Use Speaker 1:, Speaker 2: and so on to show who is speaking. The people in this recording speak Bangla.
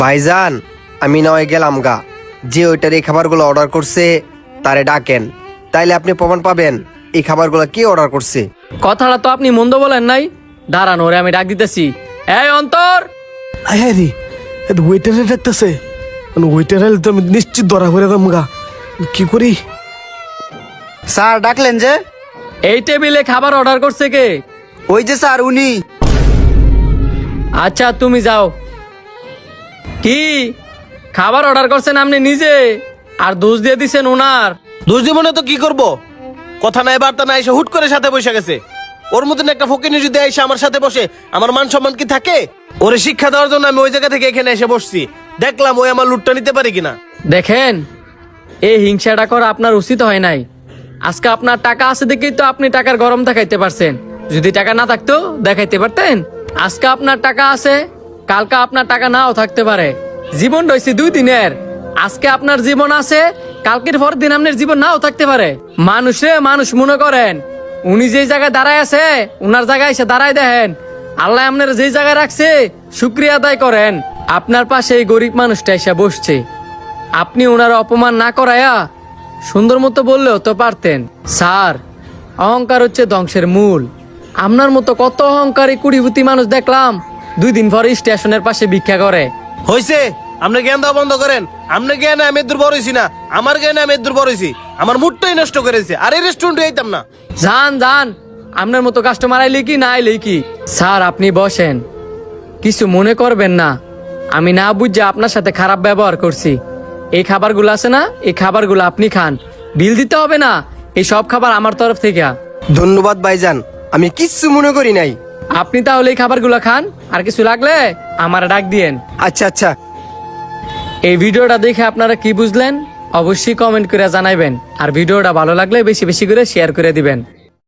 Speaker 1: ভাইজান, আমি নয় গেলাম গা। যে ওইটার এই খাবারগুলো অর্ডার করছে তারে ডাকেন, তাইলে আপনি প্রমাণ পাবেন এই খাবারগুলো কে অর্ডার করছে।
Speaker 2: কথাটা তো আপনি মন্দ বলেন নাই। দাঁড়ান, ওরে আমি ডাক দিতেছি। এই অন্তর,
Speaker 3: আয় রে, ওয়েটারে ডাকতেছে। ওয়েটার এলে তো আমি নিশ্চিত ধরা করে দাম গা। কি করি?
Speaker 4: স্যার ডাকলেন যে?
Speaker 2: এই টেবিলে খাবার অর্ডার করছে কে?
Speaker 4: ওই যে স্যার উনি।
Speaker 2: আচ্ছা তুমি যাও। কি খাবার অর্ডার করছেন আপনি নিজে, আর দোষ দিয়ে দিছেন ওনার?
Speaker 3: দোষ দিব না তো কি করব? কথা নাই বার্তা নাই, এসে হুট করে সাথে বসে গেছে। ওর মতন একটা ফকিনি যদি এসে আমার সাথে বসে, আমার মান সম্মান কি থাকে? ওরে শিক্ষা দেওয়ার জন্য আমি ওই জায়গা থেকে এখানে এসে বসছি। দেখলাম ওই আমার লুটটা নিতে পারে কিনা।
Speaker 2: দেখেন, এই হিংসাটা করা আপনার উচিত হয় নাই। আজকে আপনার টাকা আছে দেখেই তো আপনি টাকার গরম দেখাইতে পারছেন। যদি টাকা না থাকতো দেখাইতে পারতেন? আজকে আপনার টাকা আছে, কালকে আপনার টাকা নাও থাকতে পারে। জীবন রয়েছে 2 দিনের। আজকে আপনার জীবন আছে, কালকের পরের দিন আপনার জীবন নাও থাকতে পারে। মানুষে মানুষ মনে করেন। উনি যেই জায়গায় দাঁড়ায় আছে, উনার জায়গায় এসে দাঁড়ায় দেখেন। আল্লাহ আপনার যেই জায়গায় রাখছে শুকরিয়া আদায় করেন। আপনার পাশে এই গরিব মানুষটা এসে বসছে, আপনি ওনার অপমান না করায়া সুন্দর মতো বললেও তো পারতেন। স্যার, অহংকার হচ্ছে ধ্বংসের মূল। আপনার মতো কত অহংকারী কুড়িভূতি মানুষ দেখলাম 2 দিন পরে স্টেশনের পাশে ভিক্ষা করে।
Speaker 3: হয়েছে, আপনি জ্ঞান দেওয়া বন্ধ করেন। আপনার জ্ঞানে আমি দুর্বল হয়েছি না, আমার জ্ঞানে আমি দুর্বল হয়েছি। আমার মুডটাই নষ্ট করেছে। আর এই রেস্টুরেন্টে যাইতাম না।
Speaker 2: যান যান, আপনার মতো কাস্টমার আইলে কি না আইলে কি। স্যার আপনি বসেন, কিছু মনে করবেন না। আমি না বুঝে আপনার সাথে খারাপ ব্যবহার করছি। এই খাবারগুলো আছে না, এই খাবারগুলো আপনি খান, বিল দিতে হবে না। এই সব খাবার আমার তরফ থেকে।
Speaker 1: ধন্যবাদ ভাইজান, আমি কিচ্ছু মনে করি নাই।
Speaker 2: আপনি তাহলে এই খাবারগুলো খান, আর কিছু লাগলে আমার ডাক দিয়েন।
Speaker 1: আচ্ছা আচ্ছা।
Speaker 2: এই ভিডিওটা দেখে আপনারা কি বুঝলেন অবশ্যই কমেন্ট করে জানাইবেন। আর ভিডিওটা ভালো লাগলে বেশি বেশি করে শেয়ার করে দিবেন।